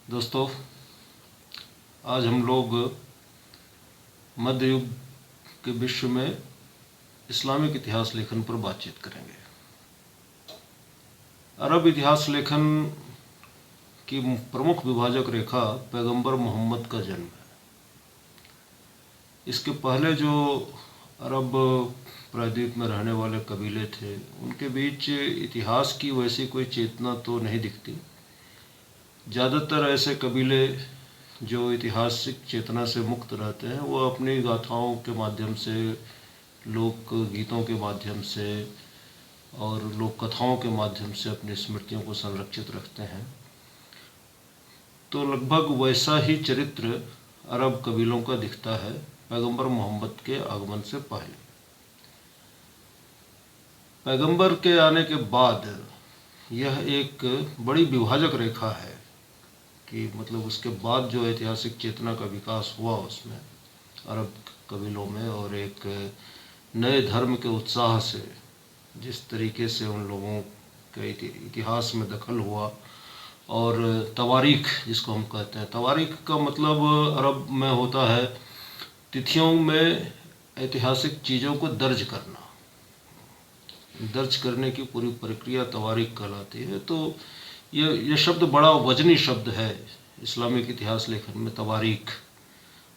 दोस्तों, आज हम लोग मध्य युग के विश्व में इस्लामिक इतिहास लेखन पर बातचीत करेंगे। अरब इतिहास लेखन की प्रमुख विभाजक रेखा पैगंबर मोहम्मद का जन्म है। इसके पहले जो अरब प्रायद्वीप में रहने वाले कबीले थे, उनके बीच इतिहास की वैसी कोई चेतना तो नहीं दिखती। ज़्यादातर ऐसे कबीले जो ऐतिहासिक चेतना से मुक्त रहते हैं, वो अपनी गाथाओं के माध्यम से, लोक गीतों के माध्यम से और लोक कथाओं के माध्यम से अपनी स्मृतियों को संरक्षित रखते हैं। तो लगभग वैसा ही चरित्र अरब कबीलों का दिखता है पैगंबर मोहम्मद के आगमन से पहले। पैगंबर के आने के बाद यह एक बड़ी विभाजक रेखा है कि मतलब उसके बाद जो ऐतिहासिक चेतना का विकास हुआ उसमें अरब कबीलों में, और एक नए धर्म के उत्साह से जिस तरीके से उन लोगों के इतिहास में दखल हुआ, और तवारीख जिसको हम कहते हैं, तवारीख का मतलब अरब में होता है तिथियों में ऐतिहासिक चीज़ों को दर्ज करना। दर्ज करने की पूरी प्रक्रिया तवारीख कहलाती है। तो ये शब्द बड़ा वजनी शब्द है इस्लामिक इतिहास लेखन में, तवारीख।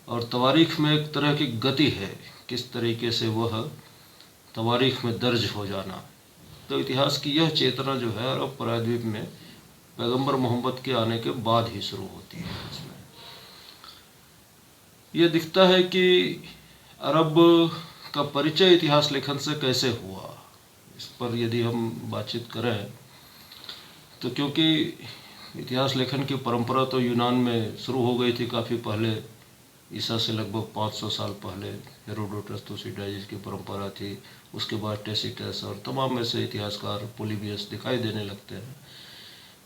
और तवारीख में एक तरह की गति है, किस तरीके से वह तवारीख में दर्ज हो जाना। तो इतिहास की यह चेतना जो है अरब प्रायद्वीप में पैगंबर मोहम्मद के आने के बाद ही शुरू होती है। इसमें यह दिखता है कि अरब का परिचय इतिहास लेखन से कैसे हुआ, इस पर यदि हम बातचीत करें तो क्योंकि इतिहास लेखन की परंपरा तो यूनान में शुरू हो गई थी काफ़ी पहले, ईसा से लगभग 500 साल पहले हेरोडोटस, तुसिडाइज की परंपरा थी। उसके बाद टेसिटस और तमाम ऐसे इतिहासकार, पोलिबियस दिखाई देने लगते हैं।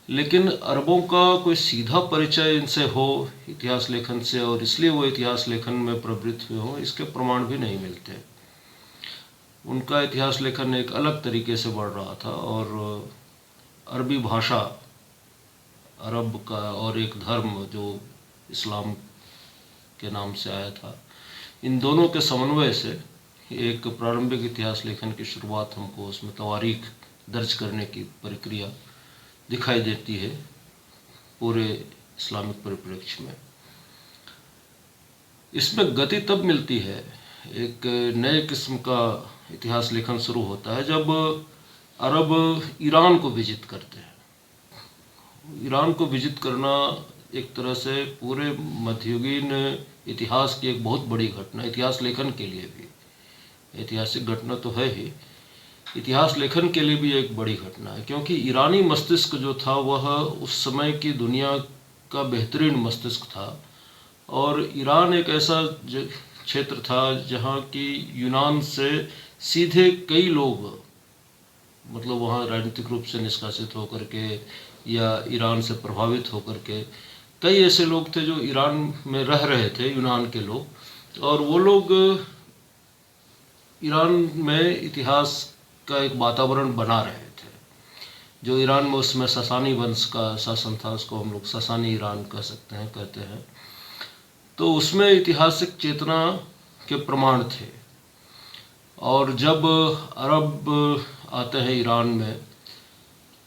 लेकिन अरबों का कोई सीधा परिचय इनसे हो इतिहास लेखन से, और इसलिए वो इतिहास लेखन में प्रवृत्त हुए हों, इसके प्रमाण भी नहीं मिलते। उनका इतिहास लेखन एक अलग तरीके से बढ़ रहा था, और अरबी भाषा, अरब का और एक धर्म जो इस्लाम के नाम से आया था, इन दोनों के समन्वय से एक प्रारंभिक इतिहास लेखन की शुरुआत हमको उसमें तवारीख दर्ज करने की प्रक्रिया दिखाई देती है पूरे इस्लामिक परिप्रेक्ष्य में। इसमें गति तब मिलती है, एक नए किस्म का इतिहास लेखन शुरू होता है जब अरब ईरान को विजिट करते हैं। ईरान को विजिट करना एक तरह से पूरे मध्ययुगीन इतिहास की एक बहुत बड़ी घटना, इतिहास लेखन के लिए भी, ऐतिहासिक घटना तो है ही, इतिहास लेखन के लिए भी एक बड़ी घटना है। क्योंकि ईरानी मस्तिष्क जो था वह उस समय की दुनिया का बेहतरीन मस्तिष्क था, और ईरान एक ऐसा क्षेत्र था जहाँ की यूनान से सीधे कई लोग, मतलब वहाँ राजनीतिक रूप से निष्कासित होकर के या ईरान से प्रभावित होकर के कई ऐसे लोग थे जो ईरान में रह रहे थे, यूनान के लोग, और वो लोग ईरान में इतिहास का एक वातावरण बना रहे थे। जो ईरान में उसमें ससानी वंश का शासन था, उसको हम लोग ससानी ईरान कह सकते हैं, कहते हैं। तो उसमें ऐतिहासिक चेतना के प्रमाण थे। और जब अरब आते हैं ईरान में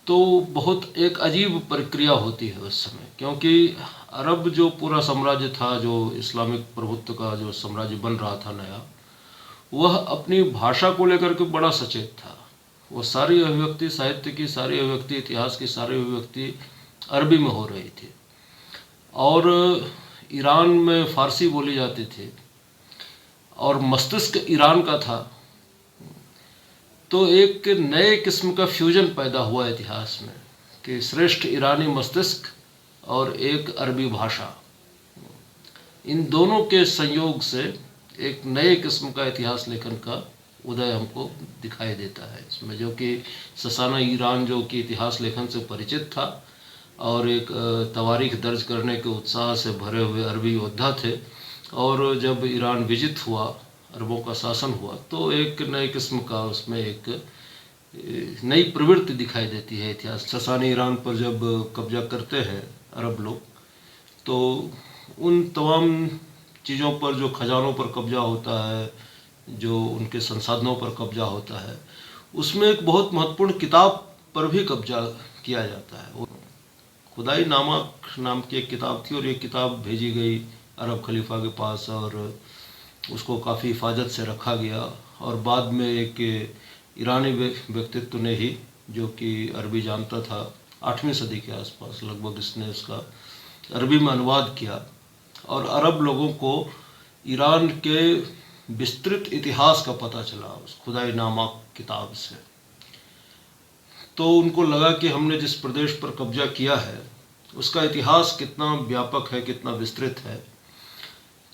तो बहुत एक अजीब प्रक्रिया होती है उस समय, क्योंकि अरब जो पूरा साम्राज्य था, जो इस्लामिक प्रभुत्व का जो साम्राज्य बन रहा था नया, वह अपनी भाषा को लेकर के बड़ा सचेत था। वो सारी अभिव्यक्ति, साहित्य की सारी अभिव्यक्ति, इतिहास की सारी अभिव्यक्ति अरबी में हो रही थी, और ईरान में फ़ारसी बोली जाती थी, और मस्तिष्क ईरान का था। तो एक नए किस्म का फ्यूजन पैदा हुआ इतिहास में कि श्रेष्ठ ईरानी मस्तिष्क और एक अरबी भाषा, इन दोनों के संयोग से एक नए किस्म का इतिहास लेखन का उदय हमको दिखाई देता है इसमें, जो कि ससाना ईरान जो कि इतिहास लेखन से परिचित था और एक तवारीख दर्ज करने के उत्साह से भरे हुए अरबी योद्धा थे, और जब ईरान विजित हुआ, अरबों का शासन हुआ, तो एक नए किस्म का उसमें एक नई प्रवृत्ति दिखाई देती है। इतिहास ससानी ईरान पर जब कब्जा करते हैं अरब लोग, तो उन तमाम चीज़ों पर, जो खजानों पर कब्जा होता है, जो उनके संसाधनों पर कब्जा होता है, उसमें एक बहुत महत्वपूर्ण किताब पर भी कब्जा किया जाता है। खुदाई नामक नाम की एक किताब थी और ये किताब भेजी गई अरब खलीफा के पास और उसको काफ़ी हिफाजत से रखा गया। और बाद में एक ईरानी व्यक्तित्व ने ही, जो कि अरबी जानता था, 8वीं सदी के आसपास लगभग इसने उसका अरबी में अनुवाद किया और अरब लोगों को ईरान के विस्तृत इतिहास का पता चला उस खुदाई नामक किताब से। तो उनको लगा कि हमने जिस प्रदेश पर कब्जा किया है उसका इतिहास कितना व्यापक है, कितना विस्तृत है।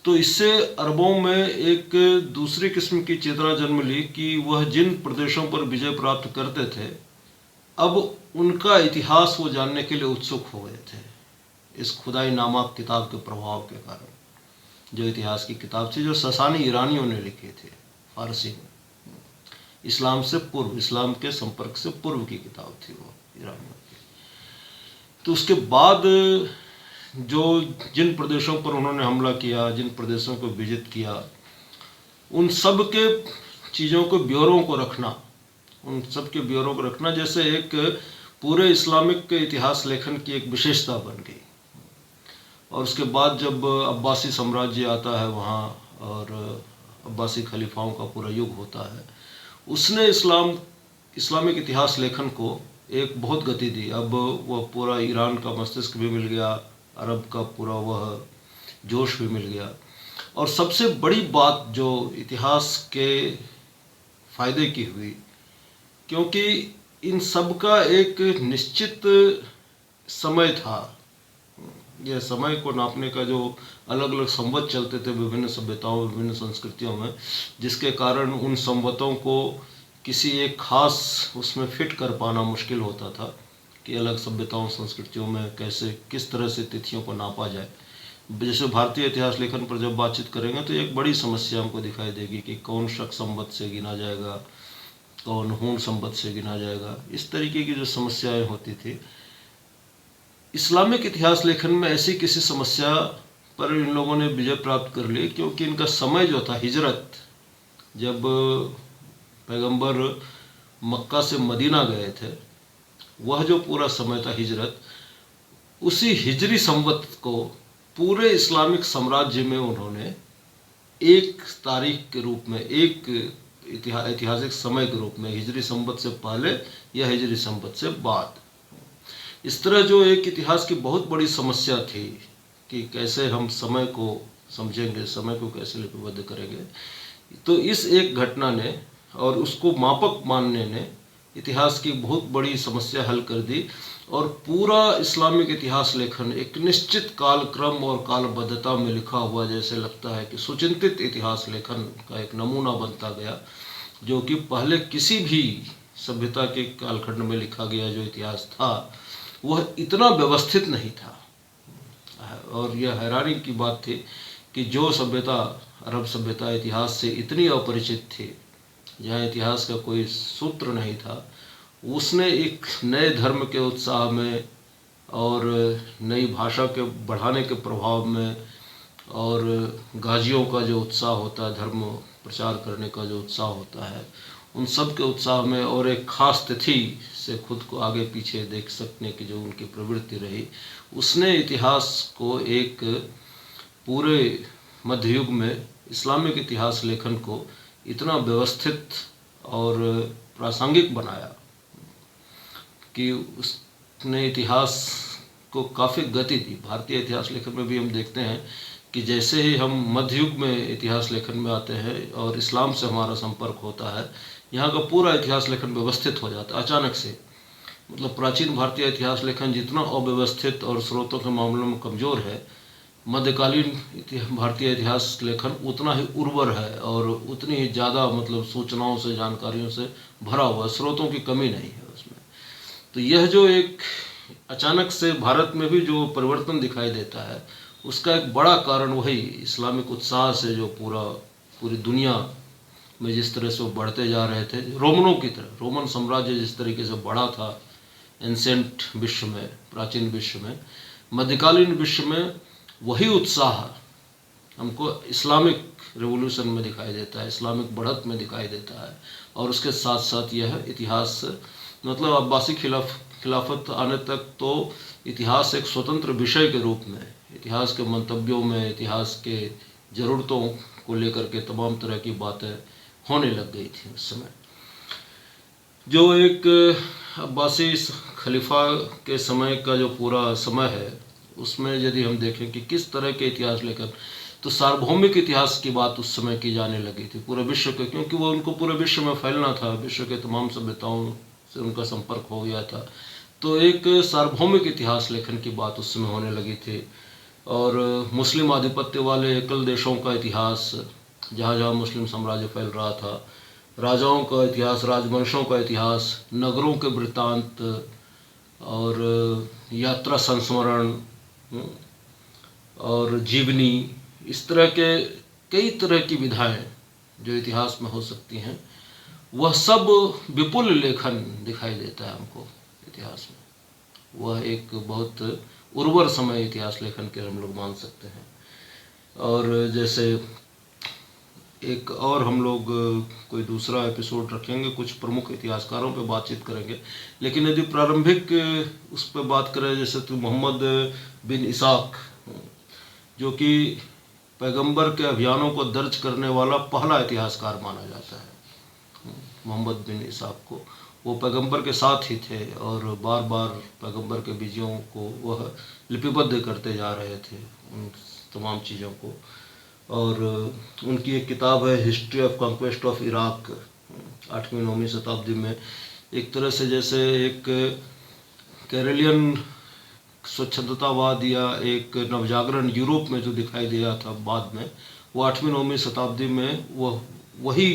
तो इससे अरबों में एक दूसरी किस्म की चेतना जन्म ली कि वह जिन प्रदेशों पर विजय प्राप्त करते थे, अब उनका इतिहास वो जानने के लिए उत्सुक हो गए थे, इस खुदाई नामक किताब के प्रभाव के कारण। जो इतिहास की किताब थी, जो ससानी ईरानियों ने लिखी थी फारसी में, इस्लाम से पूर्व, इस्लाम के संपर्क से पूर्व की किताब थी वो ईरानियों की। तो उसके बाद जो जिन प्रदेशों पर उन्होंने हमला किया, जिन प्रदेशों को विजित किया, उन सब के चीज़ों को, ब्यौरों को रखना, उन सब के ब्यौरों को रखना जैसे एक पूरे इस्लामिक के इतिहास लेखन की एक विशेषता बन गई। और उसके बाद जब अब्बासी साम्राज्य आता है वहाँ और अब्बासी खलीफाओं का पूरा युग होता है, उसने इस्लामिक इतिहास लेखन को एक बहुत गति दी। अब वह पूरा ईरान का मस्तिष्क भी मिल गया, अरब का पूरा वह जोश भी मिल गया। और सबसे बड़ी बात जो इतिहास के फायदे की हुई, क्योंकि इन सब का एक निश्चित समय था। यह समय को नापने का जो अलग अलग संवत चलते थे विभिन्न सभ्यताओं, विभिन्न संस्कृतियों में, जिसके कारण उन संवतों को किसी एक खास उसमें फिट कर पाना मुश्किल होता था कि अलग सभ्यताओं, संस्कृतियों में कैसे, किस तरह से तिथियों को नापा जाए। जैसे भारतीय इतिहास लेखन पर जब बातचीत करेंगे तो एक बड़ी समस्या हमको दिखाई देगी कि कौन शक संवत से गिना जाएगा, कौन हूण संवत से गिना जाएगा। इस तरीके की जो समस्याएं होती थी, इस्लामिक इतिहास लेखन में ऐसी किसी समस्या पर इन लोगों ने विजय प्राप्त कर ली, क्योंकि इनका समय जो था, हिजरत, जब पैगंबर मक्का से मदीना गए थे, वह जो पूरा समय था हिजरत, उसी हिजरी संवत को पूरे इस्लामिक साम्राज्य में उन्होंने एक तारीख के रूप में, एक ऐतिहासिक समय के रूप में, हिजरी संवत से पहले या हिजरी संवत से बाद, इस तरह जो एक इतिहास की बहुत बड़ी समस्या थी कि कैसे हम समय को समझेंगे, समय को कैसे लिपिबद्ध करेंगे, तो इस एक घटना ने और उसको मापक मानने ने इतिहास की बहुत बड़ी समस्या हल कर दी। और पूरा इस्लामिक इतिहास लेखन एक निश्चित कालक्रम और कालबद्धता में लिखा हुआ जैसे लगता है कि सुचिंतित इतिहास लेखन का एक नमूना बनता गया, जो कि पहले किसी भी सभ्यता के कालखंड में लिखा गया जो इतिहास था वह इतना व्यवस्थित नहीं था। और यह हैरानी की बात थी कि जो सभ्यता, अरब सभ्यता, इतिहास से इतनी अपरिचित थी, जहाँ इतिहास का कोई सूत्र नहीं था, उसने एक नए धर्म के उत्साह में और नई भाषा के बढ़ाने के प्रभाव में और गाजियों का जो उत्साह होता है, धर्म प्रचार करने का जो उत्साह होता है, उन सब के उत्साह में और एक खास तिथि से खुद को आगे पीछे देख सकने की जो उनकी प्रवृत्ति रही, उसने इतिहास को एक पूरे मध्ययुग में इस्लामिक इतिहास लेखन को इतना व्यवस्थित और प्रासंगिक बनाया कि उसने इतिहास को काफ़ी गति दी। भारतीय इतिहास लेखन में भी हम देखते हैं कि जैसे ही हम मध्ययुग में इतिहास लेखन में आते हैं और इस्लाम से हमारा संपर्क होता है, यहाँ का पूरा इतिहास लेखन व्यवस्थित हो जाता है अचानक से। मतलब प्राचीन भारतीय इतिहास लेखन जितना अव्यवस्थित और स्रोतों के मामलों में कमज़ोर है, मध्यकालीन भारतीय इतिहास लेखन उतना ही उर्वर है और उतनी ही ज़्यादा मतलब सूचनाओं से, जानकारियों से भरा हुआ, स्रोतों की कमी नहीं है उसमें। तो यह जो एक अचानक से भारत में भी जो परिवर्तन दिखाई देता है, उसका एक बड़ा कारण वही इस्लामिक उत्साह से जो पूरी दुनिया में जिस तरह से वो बढ़ते जा रहे थे, रोमनों की तरह, रोमन साम्राज्य जिस तरीके से बढ़ा था एंसेंट विश्व में, प्राचीन विश्व में, मध्यकालीन विश्व में वही उत्साह हमको इस्लामिक रिवॉल्यूशन में दिखाई देता है, इस्लामिक बढ़त में दिखाई देता है। और उसके साथ साथ यह इतिहास, मतलब अब्बासी खिलाफत आने तक तो इतिहास एक स्वतंत्र विषय के रूप में, इतिहास के मंतव्यों में, इतिहास के ज़रूरतों को लेकर के तमाम तरह की बातें होने लग गई थी उस समय। जो एक अब्बासी खलीफा के समय का जो पूरा समय है, उसमें यदि हम देखें कि किस तरह के इतिहास लेकर, तो सार्वभौमिक इतिहास की बात उस समय की जाने लगी थी पूरे विश्व के, क्योंकि वो उनको पूरे विश्व में फैलना था, विश्व के तमाम सभ्यताओं से उनका संपर्क हो गया था। तो एक सार्वभौमिक इतिहास लेखन की बात उस समय होने लगी थी। और मुस्लिम आधिपत्य वाले एकल देशों का इतिहास, जहाँ जहाँ मुस्लिम साम्राज्य फैल रहा था, राजाओं का इतिहास, राजवंशों का इतिहास, नगरों के वृत्तांत और यात्रा संस्मरण और जीवनी, इस तरह के कई तरह की विधाएं जो इतिहास में हो सकती हैं, वह सब विपुल लेखन दिखाई देता है हमको इतिहास में। वह एक बहुत उर्वर समय इतिहास लेखन के हम लोग मान सकते हैं। और जैसे एक और हम लोग कोई दूसरा एपिसोड रखेंगे, कुछ प्रमुख इतिहासकारों पे बातचीत करेंगे, लेकिन यदि प्रारंभिक उस पर बात करें, जैसे तो मोहम्मद बिन इसाक, जो कि पैगंबर के अभियानों को दर्ज करने वाला पहला इतिहासकार माना जाता है। मोहम्मद बिन इसाक को, वो पैगंबर के साथ ही थे और बार बार पैगंबर के विजयों को वह लिपिबद्ध करते जा रहे थे, उन तमाम चीज़ों को। और उनकी एक किताब है history of conquest of Iraq, 8वीं-9वीं शताब्दी में। एक तरह से जैसे एक कैरेलियन स्वच्छंदतावाद या एक नवजागरण यूरोप में जो दिखाई दिया था बाद में, वो 8वीं-9वीं शताब्दी में वही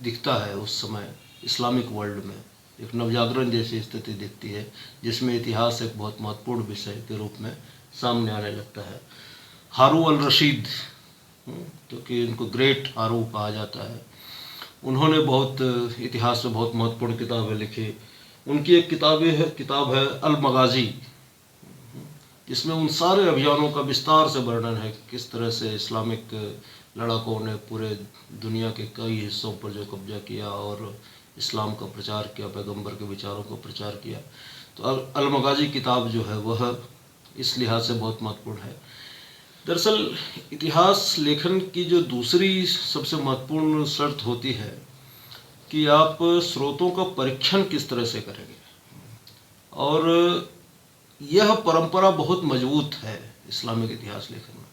दिखता है। उस समय इस्लामिक वर्ल्ड में एक नवजागरण जैसी स्थिति दिखती है, जिसमें इतिहास एक बहुत महत्वपूर्ण विषय के रूप में सामने आने लगता है। हारू अल रशीद, क्योंकि इनको ग्रेट हारू कहा जाता है, उन्होंने बहुत इतिहास में बहुत महत्वपूर्ण किताबें लिखी। उनकी एक किताब है अल मगाजी, जिसमें उन सारे अभियानों का विस्तार से वर्णन है, किस तरह से इस्लामिक लड़ाकों ने पूरे दुनिया के कई हिस्सों पर जो कब्जा किया और इस्लाम का प्रचार किया, पैगंबर के विचारों को प्रचार किया। तो अल मगाजी किताब जो है वह इस लिहाज से बहुत महत्वपूर्ण है। दरअसल इतिहास लेखन की जो दूसरी सबसे महत्वपूर्ण शर्त होती है कि आप स्रोतों का परीक्षण किस तरह से करेंगे, और यह परंपरा बहुत मजबूत है इस्लामिक इतिहास लेखन में।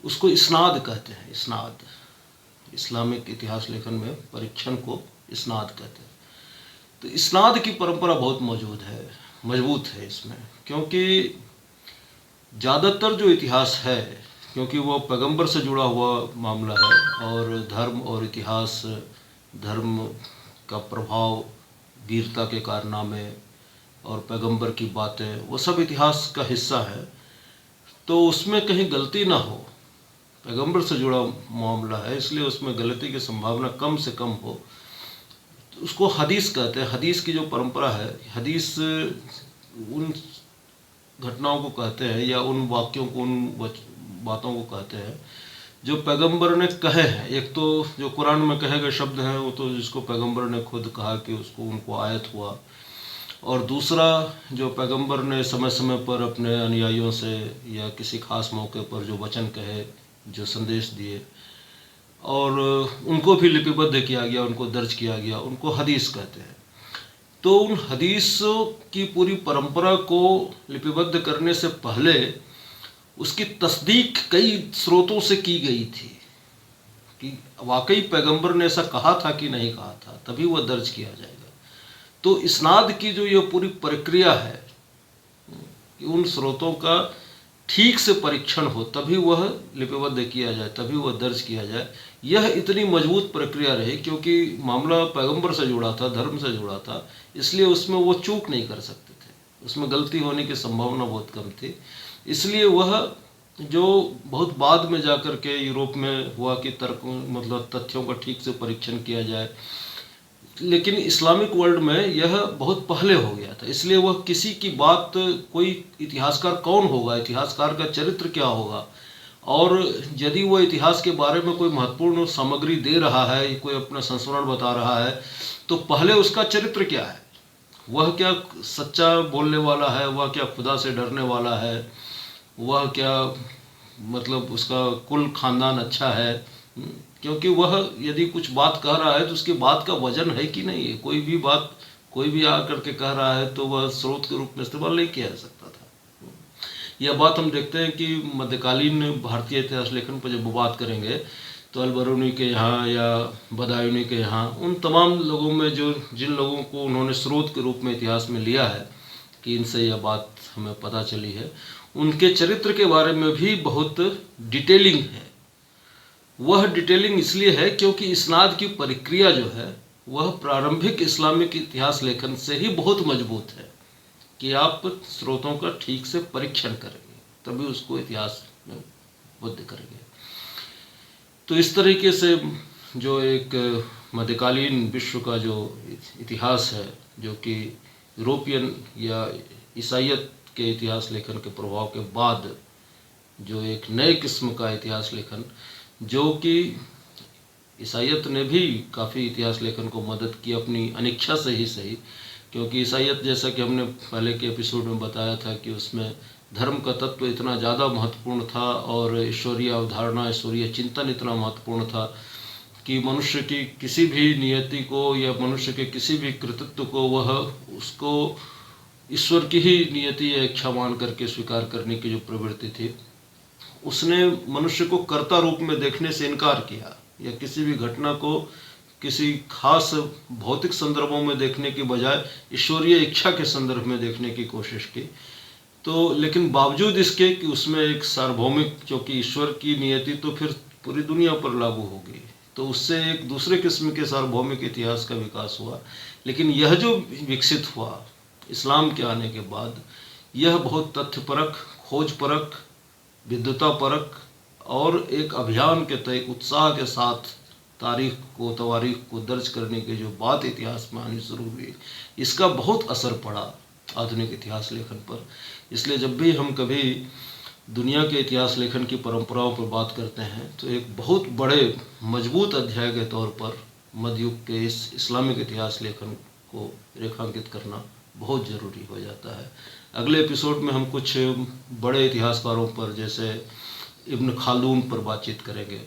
उसको इस्नाद कहते हैं, इस्नाद। इस्लामिक इतिहास लेखन में परीक्षण को इस्नाद कहते हैं। तो इस्नाद की परंपरा बहुत मजबूत है इसमें, क्योंकि ज़्यादातर जो इतिहास है, क्योंकि वो पैगंबर से जुड़ा हुआ मामला है, और धर्म और इतिहास, धर्म का प्रभाव, वीरता के कारनामे और पैगंबर की बातें, वो सब इतिहास का हिस्सा है। तो उसमें कहीं गलती ना हो, पैगंबर से जुड़ा मामला है, इसलिए उसमें गलती की संभावना कम से कम हो। तो उसको हदीस कहते हैं। हदीस की जो परंपरा है, हदीस उन घटनाओं को कहते हैं या उन वाक्यों को, उन बातों को कहते हैं जो पैगंबर ने कहे हैं। एक तो जो कुरान में कहे गए शब्द हैं, वो तो जिसको पैगंबर ने खुद कहा कि उसको उनको आयत हुआ, और दूसरा जो पैगंबर ने समय समय पर अपने अनुयायियों से या किसी खास मौके पर जो वचन कहे, जो संदेश दिए, और उनको भी लिपिबद्ध किया गया, उनको दर्ज किया गया, उनको हदीस कहते हैं। तो उन हदीसों की पूरी परंपरा को लिपिबद्ध करने से पहले उसकी तस्दीक कई स्रोतों से की गई थी कि वाकई पैगंबर ने ऐसा कहा था कि नहीं कहा था, तभी वह दर्ज किया जाएगा। तो इस्नाद की जो ये पूरी प्रक्रिया है कि उन स्रोतों का ठीक से परीक्षण हो, तभी वह लिपिबद्ध किया जाए, तभी वह दर्ज किया जाए, यह इतनी मजबूत प्रक्रिया रही, क्योंकि मामला पैगंबर से जुड़ा था, धर्म से जुड़ा था, इसलिए उसमें वो चूक नहीं कर सकते थे, उसमें गलती होने की संभावना बहुत कम थी। इसलिए वह जो बहुत बाद में जाकर के यूरोप में हुआ कि तर्क, मतलब तथ्यों का ठीक से परीक्षण किया जाए, लेकिन इस्लामिक वर्ल्ड में यह बहुत पहले हो गया था, इसलिए वह किसी की बात, कोई इतिहासकार कौन होगा, इतिहासकार का चरित्र क्या होगा, और यदि वह इतिहास के बारे में कोई महत्वपूर्ण सामग्री दे रहा है, कोई अपना संस्मरण बता रहा है, तो पहले उसका चरित्र क्या है, वह क्या सच्चा बोलने वाला है, वह क्या खुदा से डरने वाला है, वह क्या मतलब उसका कुल खानदान अच्छा है। क्योंकि वह यदि कुछ बात कह रहा है तो उसकी बात का वजन है कि नहीं है। कोई भी बात कोई भी आकर के कह रहा है तो वह स्रोत के रूप में इस्तेमाल नहीं किया जा सकता था। यह बात हम देखते हैं कि मध्यकालीन भारतीय इतिहास लेखन पर जब बात करेंगे तो अल-बरूनी के यहाँ या बदायूनी के यहाँ, उन तमाम लोगों में जो जिन लोगों को उन्होंने स्रोत के रूप में इतिहास में लिया है कि इनसे यह बात हमें पता चली है, उनके चरित्र के बारे में भी बहुत डिटेलिंग है। वह डिटेलिंग इसलिए है क्योंकि इस्नाद की प्रक्रिया जो है वह प्रारंभिक इस्लामिक इतिहास लेखन से ही बहुत मजबूत है कि आप स्रोतों का ठीक से परीक्षण करेंगे तभी उसको इतिहास में बुद्ध करेंगे। तो इस तरीके से जो एक मध्यकालीन विश्व का जो इतिहास है, जो कि यूरोपियन या ईसाइयत के इतिहास लेखन के प्रभाव के बाद जो एक नए किस्म का इतिहास लेखन, जो कि ईसाइयत ने भी काफ़ी इतिहास लेखन को मदद की अपनी अनिच्छा से ही सही, क्योंकि ईसाइयत जैसा कि हमने पहले के एपिसोड में बताया था कि उसमें धर्म का तत्व इतना ज़्यादा महत्वपूर्ण था और ईश्वरीय अवधारणा, ईश्वरीय चिंतन इतना महत्वपूर्ण था कि मनुष्य की किसी भी नियति को या मनुष्य के किसी भी कृतित्व को वह उसको ईश्वर की ही नियति या इच्छा मान करके स्वीकार करने की जो प्रवृत्ति थी, उसने मनुष्य को कर्ता रूप में देखने से इनकार किया या किसी भी घटना को किसी खास भौतिक संदर्भों में देखने की बजाय ईश्वरीय इच्छा के संदर्भ में देखने की कोशिश की। तो लेकिन बावजूद इसके कि उसमें एक सार्वभौमिक, क्योंकि ईश्वर की नियति तो फिर पूरी दुनिया पर लागू होगी, तो उससे एक दूसरे किस्म के सार्वभौमिक इतिहास का विकास हुआ। लेकिन यह जो विकसित हुआ इस्लाम के आने के बाद, यह बहुत तथ्यपरक, खोजपरक, विद्वतापरक और एक अभियान के तहत उत्साह के साथ तवारीख को दर्ज करने की जो बात इतिहास में आनी शुरू हुई, इसका बहुत असर पड़ा आधुनिक इतिहास लेखन पर। इसलिए जब भी हम कभी दुनिया के इतिहास लेखन की परंपराओं पर बात करते हैं तो एक बहुत बड़े मजबूत अध्याय के तौर पर मध्ययुग के इस इस्लामिक इतिहास लेखन को रेखांकित करना बहुत ज़रूरी हो जाता है। अगले एपिसोड में हम कुछ बड़े इतिहासकारों पर जैसे इब्न खालदून पर बातचीत करेंगे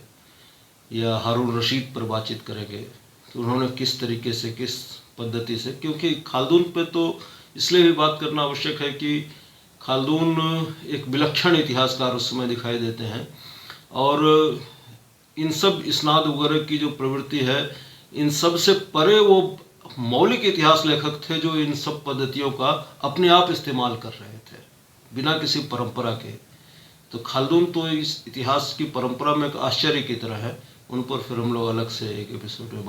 या हारून रशीद पर बातचीत करेंगे कि उन्होंने किस तरीके से, किस पद्धति से, क्योंकि खालदून पे तो इसलिए भी बात करना आवश्यक है कि खालदून एक विलक्षण इतिहासकार उस समय दिखाई देते हैं और इन सब इस्नाद वगैरह की जो प्रवृत्ति है, इन सब से परे वो मौलिक इतिहास लेखक थे जो इन सब पद्धतियों का अपने आप इस्तेमाल कर रहे थे बिना किसी परंपरा के। तो खालदून तो इस इतिहास की परंपरा में एक आश्चर्य की तरह है। उन पर फिर हम लोग अलग से एक एपिसोड में